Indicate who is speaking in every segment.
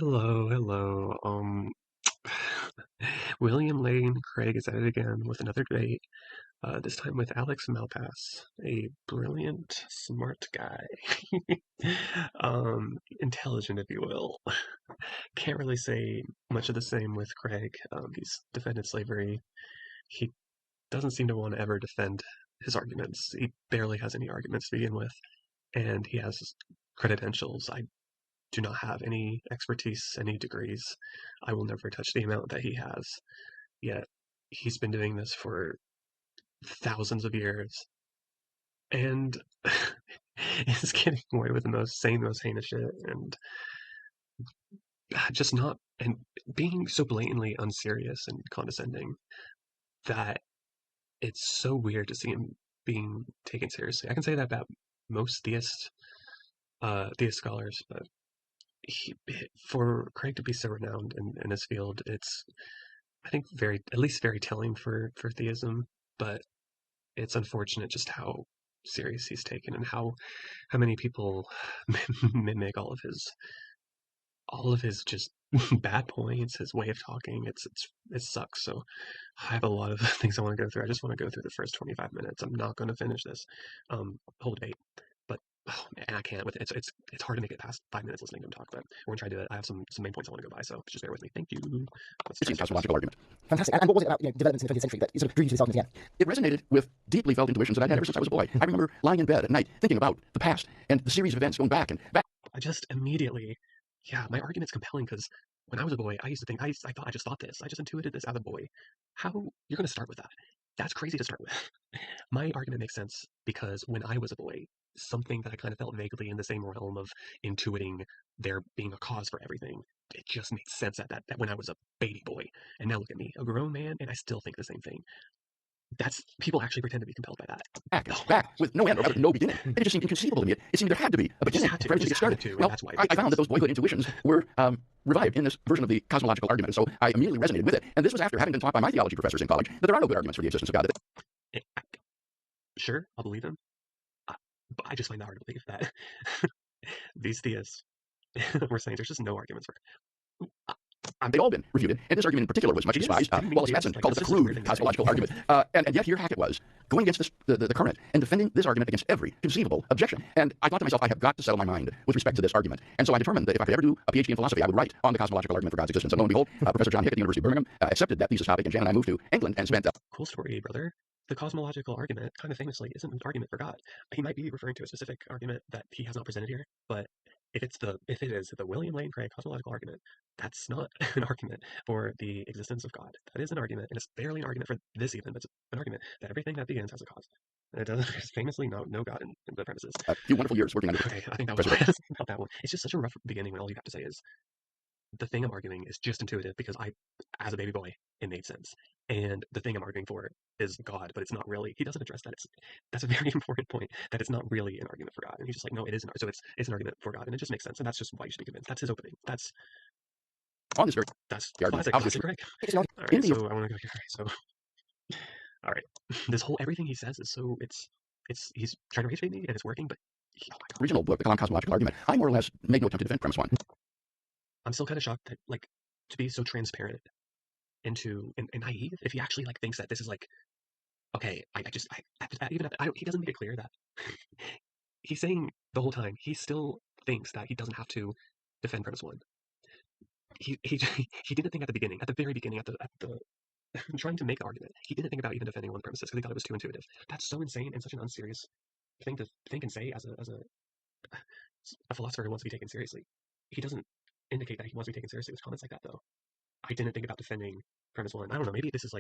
Speaker 1: Hello, hello. William Lane Craig is at it again with another debate, this time with Alex Malpass, a brilliant, smart guy. Intelligent, if you will. Can't really say much of the same with Craig. He's defended slavery. He doesn't seem to want to ever defend his arguments. He barely has any arguments to begin with, and he has credentials. I do not have any expertise, any degrees. I will never touch the amount that he has. Yet he's been doing this for thousands of years and is getting away with the most heinous shit and just not and being so blatantly unserious and condescending that it's so weird to see him being taken seriously. I can say that about most theist scholars, but for Craig to be so renowned in his field, it's I think at least very telling for theism, but it's unfortunate just how serious he's taken and how many people mimic all of his just bad points, his way of talking. It sucks. So I have a lot of things I want to go through. I just want to go through the first 25 minutes. I'm not going to finish this whole debate, but oh man, I can't with it. It's hard to make it past 5 minutes listening to him talk, but we're gonna try to do it. I have some main points I want to go by, so just bear with me. Thank you. Let's
Speaker 2: It seems
Speaker 1: start.
Speaker 2: cosmological argument.
Speaker 3: Fantastic. And what was it about developments in the 20th century that sort of drew you to this argument again?
Speaker 2: It resonated with deeply felt intuitions that I'd had ever since I was a boy. I remember lying in bed at night thinking about the past and the series of events going back and back.
Speaker 1: I just immediately, yeah, my argument's compelling because when I was a boy, I used to think I just thought this. I just intuited this as a boy. How you're gonna start with that? That's crazy to start with. My argument makes sense because when I was a boy, something that I kind of felt vaguely in the same realm of intuiting there being a cause for everything, it just made sense that when I was a baby boy. And now look at me, a grown man, and I still think the same thing. That's people actually pretend to be compelled by that.
Speaker 2: Back and back with no end or rather no beginning. It just seemed inconceivable to me. It seemed there had to be a beginning for everything to get started.
Speaker 1: And
Speaker 2: Well,
Speaker 1: that's why
Speaker 2: I found that those boyhood intuitions were revived in this version of the cosmological argument, and so I immediately resonated with it. And this was after having been taught by my theology professors in college that there are no good arguments for the existence of God.
Speaker 1: it, sure, I'll believe him. But I just find it hard to believe that these theists were saying there's just no arguments for
Speaker 2: They'd all been refuted, and this argument in particular was much despised. Wallace Madsen called it a crude cosmological argument. And yet here Hackett was, going against the current and defending this argument against every conceivable objection. And I thought to myself, I have got to settle my mind with respect to this argument. And so I determined that if I could ever do a PhD in philosophy, I would write on the cosmological argument for God's existence. And lo and behold, Professor John Hick at the University of Birmingham accepted that thesis topic, and Jan and I moved to England and spent...
Speaker 1: Cool story, brother. The cosmological argument, kind of famously, isn't an argument for God. He might be referring to a specific argument that he has not presented here, but if it is the William Lane Craig cosmological argument, that's not an argument for the existence of God. That is an argument, and it's barely an argument for this even, but it's an argument that everything that begins has a cause. And it doesn't there's famously no God in the premises.
Speaker 2: A few wonderful years working under...
Speaker 1: Okay, I think that was about that one. It's just such a rough beginning when all you have to say is the thing I'm arguing is just intuitive because as a baby boy, it made sense. And the thing I'm arguing for is God, but it's not really. He doesn't address that. That's a very important point. That it's not really an argument for God, and he's just like, no, it is an. So it's an argument for God, and it just makes sense, and that's just why you should be convinced. That's his opening.
Speaker 2: On this very...
Speaker 1: That's
Speaker 2: the argument.
Speaker 1: classic Craig. All right, so I want to go here. So, all right, this whole everything he says is so he's trying to rage bait me, and it's working, but oh my God.
Speaker 2: Original book, The Cosmological Argument, I more or less made no attempt to defend premise one.
Speaker 1: I'm still kind of shocked that to be so transparent into and naive if he actually thinks that this is okay, he doesn't make it clear that he's saying the whole time he still thinks that he doesn't have to defend premise one. He didn't think at the very beginning at the trying to make the argument, he didn't think about even defending one of the premises because he thought it was too intuitive. That's so insane and such an unserious thing to think and say as a philosopher who wants to be taken seriously. He doesn't indicate that he wants to be taken seriously with comments like that, though. I didn't think about defending premise one. I don't know. Maybe this is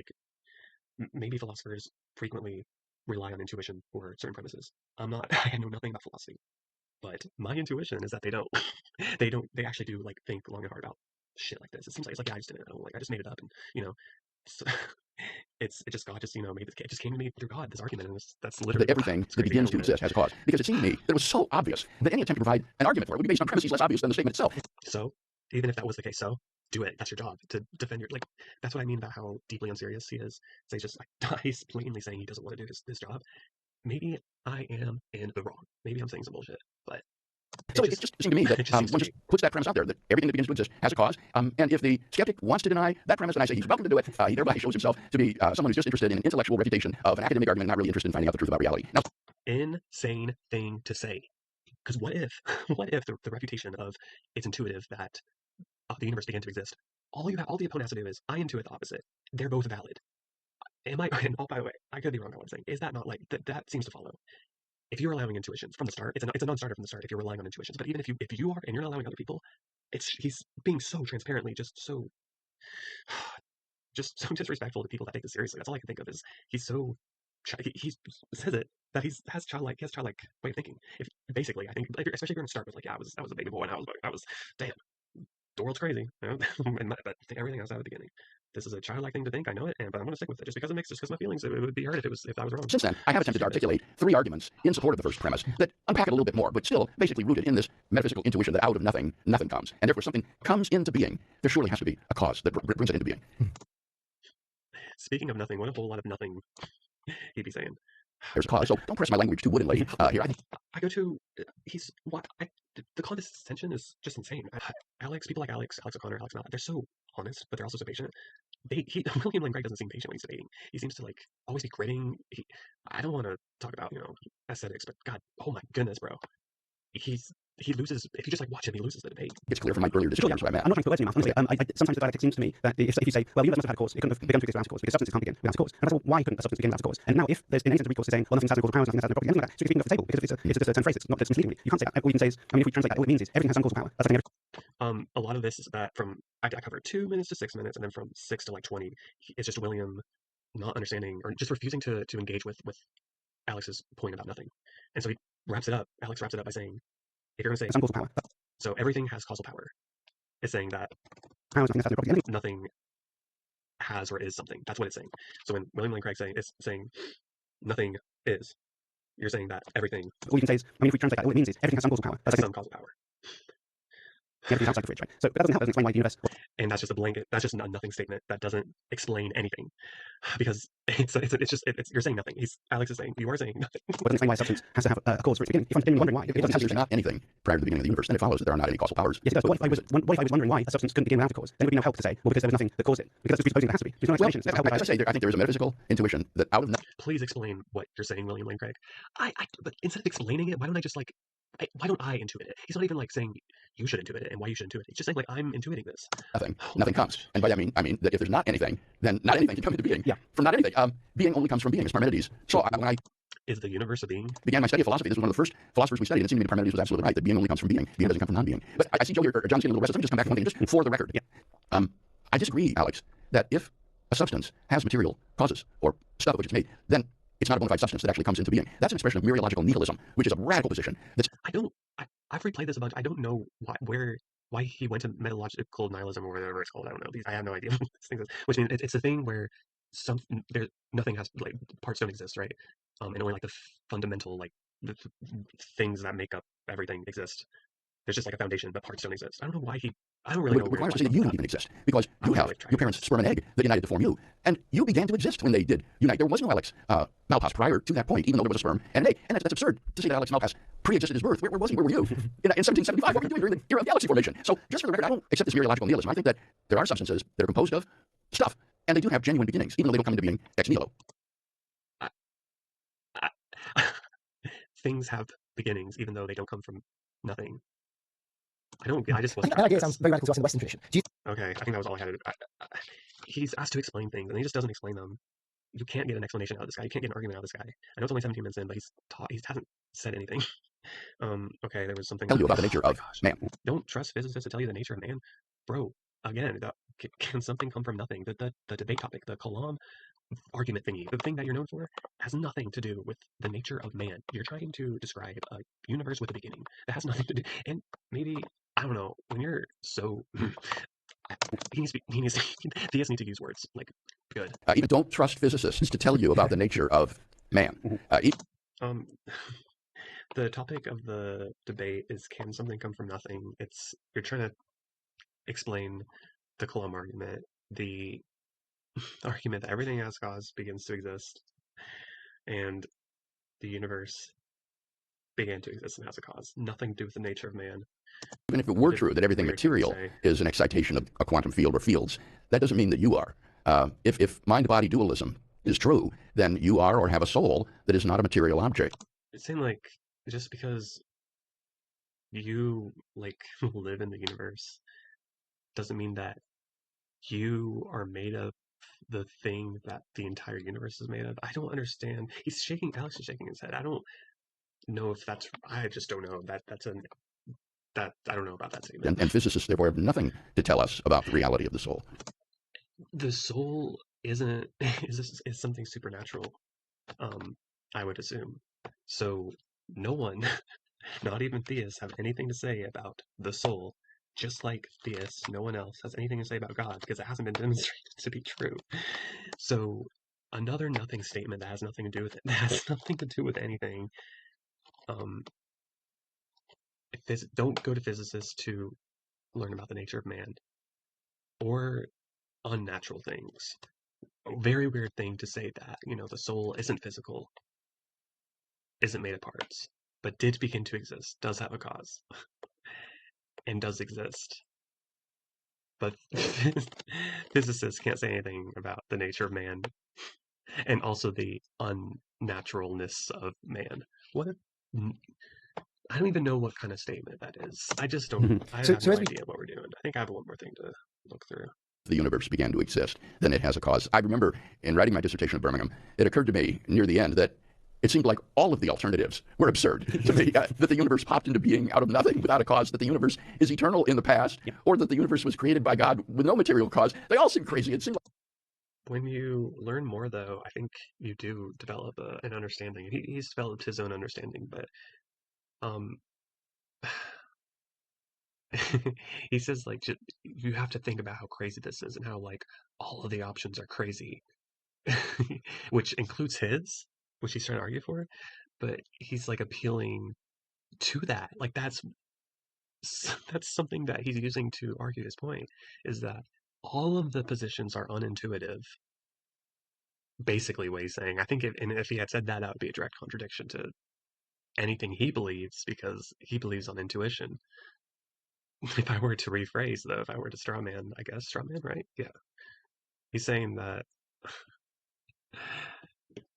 Speaker 1: maybe philosophers frequently rely on intuition for certain premises. I'm not. I know nothing about philosophy, but my intuition is that they don't. They don't. They actually do think long and hard about shit like this. It seems like it's yeah, I just didn't know. I just made it up, and so, it just God just made it just came to me through God. This argument, and that's literally
Speaker 2: that everything that begins to exist has a cause. Because it seemed to me that it was so obvious that any attempt to provide an argument for it would be based on premises less obvious than the statement itself.
Speaker 1: So even if that was the case, so do it. That's your job to defend your That's what I mean about how deeply unserious he is. So he's blatantly saying he doesn't want to do this job. Maybe I am in the wrong. Maybe I'm saying some bullshit, but
Speaker 2: So it just seemed to me that
Speaker 1: it just seems to
Speaker 2: one
Speaker 1: me.
Speaker 2: just puts that premise out there that everything that begins to exist has a cause. And if the skeptic wants to deny that premise, then I say he's welcome to do it. He thereby shows himself to be someone who's just interested in an intellectual refutation of an academic argument, not really interested in finding out the truth about reality. Now,
Speaker 1: Insane thing to say. Because what if, what if the refutation of it's intuitive that the universe began to exist? All the opponent has to do is I intuit the opposite. They're both valid. Am I? And oh, by the way, I could be wrong about what I'm saying. Is that not like that seems to follow? If you're allowing intuitions from the start, it's a non-starter from the start. If you're relying on intuitions, but even if you are and you're not allowing other people, he's being so transparently just so disrespectful to people that take this seriously. That's all I can think of is he's so he says it that has childlike way of thinking. If basically, I think especially if you're going to start with like, yeah, I was a baby boy and I was damn, the world's crazy, you know, but everything else out at the beginning. This is a childlike thing to think. I know it, but I'm going to stick with it just because my feelings. It would be hurt if I was wrong.
Speaker 2: since then, I have attempted to articulate 3 arguments in support of the first premise that unpack it a little bit more, but still basically rooted in this metaphysical intuition that out of nothing, nothing comes. And therefore, something comes into being. There surely has to be a cause that brings it into being.
Speaker 1: Speaking of nothing, what a whole lot of nothing he'd be saying.
Speaker 2: There's a cause, so don't press my language too woodenly here.
Speaker 1: I go to he's what the condescension is just insane. People like Alex O'Connor, Alex Mallet, they're so honest, but they're also so patient. William Lane Craig doesn't seem patient when he's debating. He seems to like always be gritting. I don't want to talk about aesthetics, but God, oh my goodness, bro, he loses if you just like watch him. He loses the debate.
Speaker 2: It's clear from my earlier discussions.
Speaker 3: I'm not trying to put words in your mouth. Honestly, sometimes the dialectic seems to me that if you say, well, the universe must have had a cause, it couldn't have begun to exist without a cause, because substances can't begin without a cause. And that's all, why couldn't a substance begin without a cause? And now if there's an instance of recourse to saying, well, nothing has no cause of powers, nothing has no property, anything like that, so you can off the table, because it's just a certain phrase, it's not just misleadingly. You can't say that. All you can say is, I mean, if we translate that, all it means is everything has some cause of power. That's like
Speaker 1: A lot of this is that from I covered 2 minutes to 6 minutes, and then from 6 to like 20, it's just William not understanding or just refusing to engage with Alex's point about nothing. And so Alex wraps it up by saying, if you're going to say
Speaker 3: some cause of power.
Speaker 1: so everything has causal power, it's saying that
Speaker 3: Powers, nothing has no property, anything.
Speaker 1: nothing has or is something. That's what it's saying. So when William Lane Craig it's saying nothing is, you're saying that everything
Speaker 3: All you can say is, I mean, if we translate that, all it means is everything has some cause of power. That's
Speaker 1: has
Speaker 3: like
Speaker 1: some causal power.
Speaker 3: everything's outside the fridge, right? So, but that doesn't help. That doesn't explain why the universe.
Speaker 1: And that's just a blanket. That's just a nothing statement that doesn't explain anything, because you're saying nothing. Alex is saying you are saying nothing.
Speaker 3: Doesn't explain why a substance has to have a cause for its beginning. If I'm genuinely wondering why, it doesn't
Speaker 2: Since there's not anything prior to the beginning of the universe, then it follows that there are not any causal powers.
Speaker 3: Yes, it does. But what if I was wondering why a substance couldn't begin without a cause? Then it would be no help to say, well, because there was nothing that caused it. Because that's presupposing there has to be. There's no explanation. Well,
Speaker 2: as I say, I think there is a metaphysical intuition that out of nothing.
Speaker 1: Please explain what you're saying, William Lane Craig. But instead of explaining it, why don't I just like why don't I intuit it? He's not even like saying you should intuit it and why you should intuit it. He's just saying like I'm intuiting this.
Speaker 2: Nothing comes. And by that I mean that if there's not anything, then not anything can come into being.
Speaker 3: Yeah.
Speaker 2: From not anything, being only comes from being, as Parmenides. So when I
Speaker 1: is the universe a being?
Speaker 2: Began my study of philosophy, this was one of the first philosophers we studied, and it seemed to me that Parmenides was absolutely right, that being only comes from being. Being doesn't come from non-being. But I see John's getting a little restless. Let me just come back to one thing, just for the record.
Speaker 3: Yeah.
Speaker 2: I disagree, Alex, that if a substance has material causes, or stuff of which it's made, then it's not a bona fide substance that actually comes into being. That's an expression of mereological nihilism, which is a radical position.
Speaker 1: I've replayed this a bunch. I don't know why he went to metalogical nihilism or whatever it's called. I don't know. I have no idea what this thing is. Which means it's a thing where nothing has like parts don't exist, right? And only like the fundamental like the things that make up everything exist. There's just like a foundation, but parts don't exist. I don't know why I don't really know.
Speaker 2: It requires to say that you don't even exist, because you have your parents' sperm and egg that united to form you, and you began to exist when they did unite. There was no Alex Malpass prior to that point, even though there was a sperm and an egg. And that's absurd to say that Alex Malpass pre-existed his birth. Where was he? Where were you? In 1775, what were you doing during the era of galaxy formation? So just for the record, I don't accept this mereological nihilism. I think that there are substances that are composed of stuff, and they do have genuine beginnings, even though they don't come into being ex nihilo.
Speaker 1: Things have beginnings, even though they don't come from nothing. I just wasn't.
Speaker 3: That idea sounds very radical to us in the Western tradition.
Speaker 1: Okay, I think that was all I had. He's asked to explain things, and he just doesn't explain them. You can't get an explanation out of this guy. You can't get an argument out of this guy. I know it's only 17 minutes in, but he hasn't said anything. Okay, there was something.
Speaker 2: Tell you about the nature of man.
Speaker 1: Don't trust physicists to tell you the nature of man, bro. Again, can something come from nothing? The debate topic, the Kalam argument thingy, the thing that you're known for, has nothing to do with the nature of man. You're trying to describe a universe with a beginning that has nothing to do. And maybe I don't know when you're so. Theists need to use words like good.
Speaker 2: Even don't trust physicists to tell you about the nature of man.
Speaker 1: The topic of the debate is can something come from nothing? You're trying to explain the Coulomb argument, the argument that everything has cause begins to exist, and the universe began to exist and has a cause. Nothing to do with the nature of man.
Speaker 2: Even if it
Speaker 1: What
Speaker 2: were
Speaker 1: a
Speaker 2: true that everything
Speaker 1: weird thing to
Speaker 2: material
Speaker 1: say.
Speaker 2: is an excitation of a quantum field or fields, that doesn't mean that you are. If mind-body dualism is true, then you are or have a soul that is not a material object.
Speaker 1: It seemed like just because you like live in the universe doesn't mean that you are made of the thing that the entire universe is made of. I don't understand. Alex is shaking his head. I don't know if that's, I just don't know. I don't know about that statement.
Speaker 2: And physicists, therefore, have nothing to tell us about the reality of the soul.
Speaker 1: The soul isn't, is something supernatural, I would assume. So no one, not even theists, have anything to say about the soul. Just like theists, no one else has anything to say about God because it hasn't been demonstrated to be true. So another nothing statement that has nothing to do with it, that has nothing to do with anything. Um, don't go to physicists to learn about the nature of man or unnatural things. A very weird thing to say that, the soul isn't physical, isn't made of parts, but did begin to exist, does have a cause, and does exist. But physicists can't say anything about the nature of man and also the unnaturalness of man. What a, I don't even know what kind of statement that is. I just don't. I
Speaker 3: So,
Speaker 1: have
Speaker 3: so
Speaker 1: no
Speaker 3: as we
Speaker 1: idea what we're doing. I think I have one more thing to look through.
Speaker 2: The universe began to exist, then it has a cause. I remember in writing my dissertation at Birmingham, it occurred to me near the end that it seemed like all of the alternatives were absurd to me. That the universe popped into being out of nothing without a cause, that the universe is eternal in the past, or that the universe was created by God with no material cause. They all seem crazy. It seemed like
Speaker 1: When you learn more, though, I think you do develop an understanding. He's developed his own understanding, but um, he says like you have to think about how crazy this is and how like all of the options are crazy, which includes his, which he's trying to argue for. But he's like appealing to that. Like that's something that he's using to argue his point, is that all of the positions are unintuitive. Basically, what he's saying. I think if he had said that, that would be a direct contradiction to anything he believes, because he believes on intuition. If I were to rephrase, though, if I were to straw man, I guess straw man, right? Yeah, he's saying that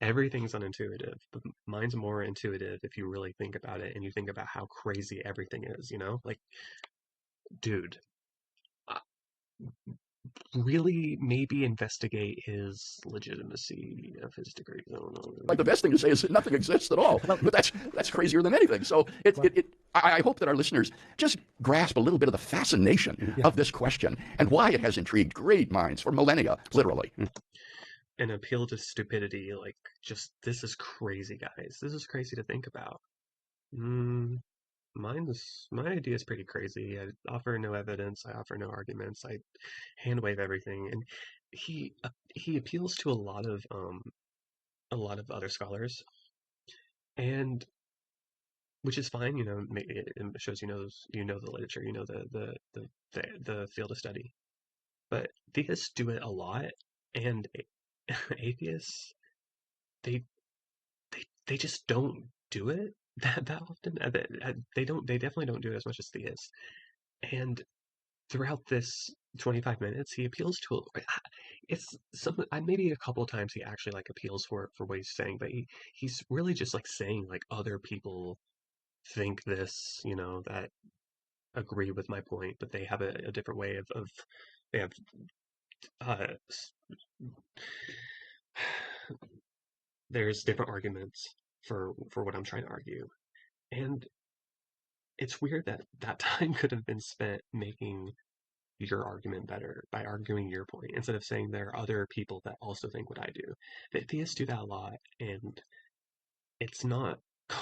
Speaker 1: everything's unintuitive, but mine's more intuitive if you really think about it and you think about how crazy everything is. Like, dude, uh, really maybe investigate his legitimacy of his degree. I don't know.
Speaker 2: the best thing to say is that nothing exists at all. But that's crazier than anything. So I hope that our listeners just grasp a little bit of the fascination of this question and why it has intrigued great minds for millennia, literally.
Speaker 1: An appeal to stupidity, like, just, this is crazy, guys. This is crazy to think about. Mm, my idea is pretty crazy. I offer no evidence. I offer no arguments. I hand wave everything, and he appeals to a lot of other scholars, and which is fine. It shows the literature, the field of study. But theists do it a lot, and atheists, they they just don't do it that often. They definitely don't do it as much as theists. And throughout this 25 minutes, he appeals to it's some maybe a couple of times he actually like appeals for what he's saying, but he's really just like saying like other people think this, that agree with my point, but they have a different way of they have uh there's different arguments for what I'm trying to argue. And it's weird that that time could have been spent making your argument better by arguing your point instead of saying there are other people that also think what I do. The theists do that a lot, and it's not.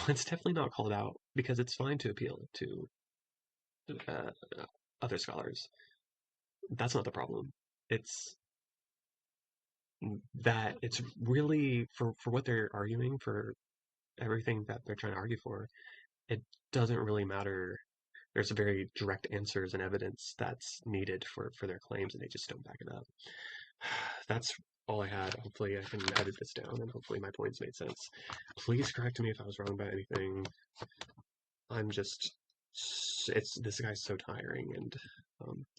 Speaker 1: It's definitely not called out because it's fine to appeal to uh, other scholars. That's not the problem. It's that it's really for what they're arguing, for everything that they're trying to argue for. It doesn't really matter. There's very direct answers and evidence that's needed for their claims, and they just don't back it up. that's all I had. Hopefully I can edit this down and hopefully my points made sense. Please correct me if I was wrong about anything. I'm just, this guy's so tiring, and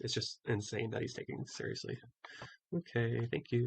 Speaker 1: it's just insane that he's taking it seriously. Okay, thank you.